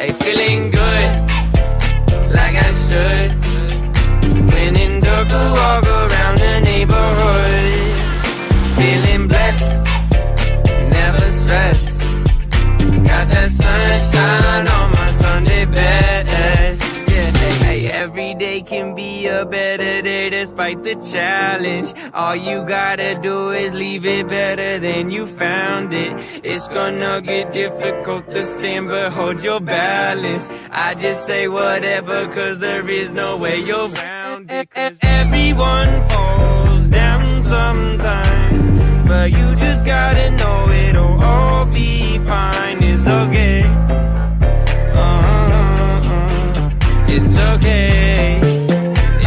Hey, feeling good, like I should. When in dark, I walk around the neighborhood. Feeling blessed, never stressed. Got that sunshine on my Sunday best. Yeah, hey, every day can be a better day despite the challenge. All you gotta do is leave it better than you found it. It's gonna get difficult to stand, but hold your balance. I just say whatever, cause there is no way you're round it. Everyone falls down sometimes, but you just gotta know it'll all be fine. It's okay. It's okay.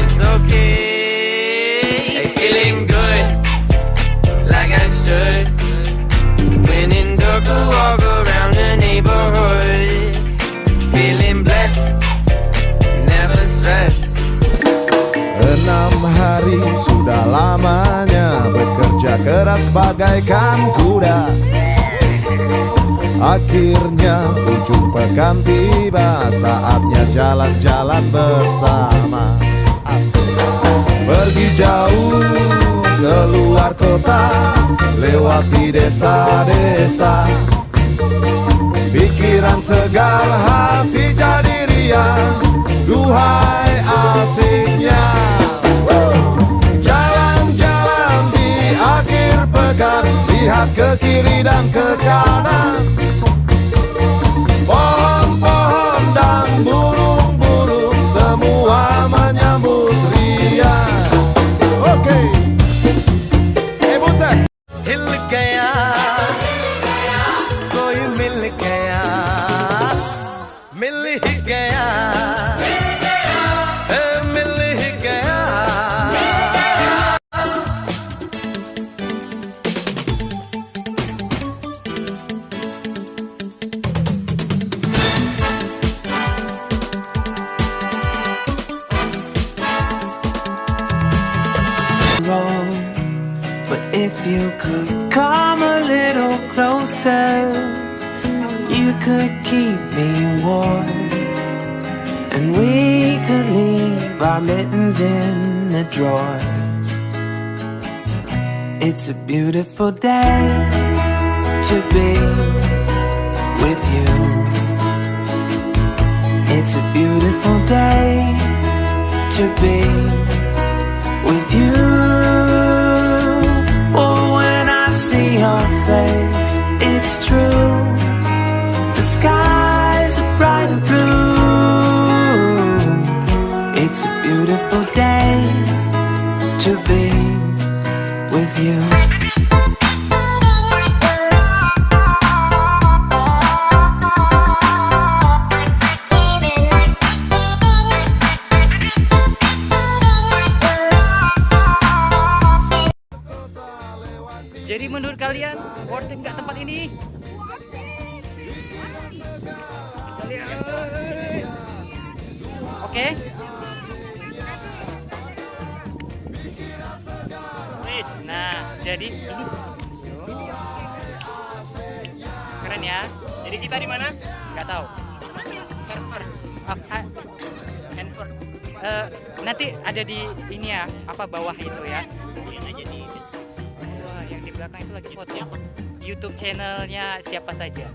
It's okay. Hey, feeling good, like I should. When in dark, I walk around the neighborhood. Feeling blessed, never stressed. 6 hari sudah lamanya bekerja keras bagaikan kuda. Akhirnya ujung pekan tiba, saatnya jalan-jalan bersama. Pergi jauh keluar kota, lewati desa-desa. Pikiran segar, hati jadi riang, duhai asiknya. Jalan-jalan di akhir pekan, lihat ke kiri dan ke kanan. Pohon-pohon dan burung-burung semua menyambut riang. Oke, butet. हिल गया कोई मिल गया मिल ही गया मिल ही गया But if you could come a little closer, you could keep me warm, and we could leave our mittens in the drawers. It's a beautiful day to be with you. It's a beautiful day to be with you. Oh, when I see your face, it's true. The skies are bright and blue. It's a beautiful day to be with you. Jadi menurut kalian worth it nggak tempat ini? Oke. Wis, nah jadi ini keren ya. Jadi kita di mana? Nggak tahu. Henverland. Nanti ada di ini ya, apa bawah itu ya. Wah, yang di belakang itu lagi foto YouTube channelnya siapa saja.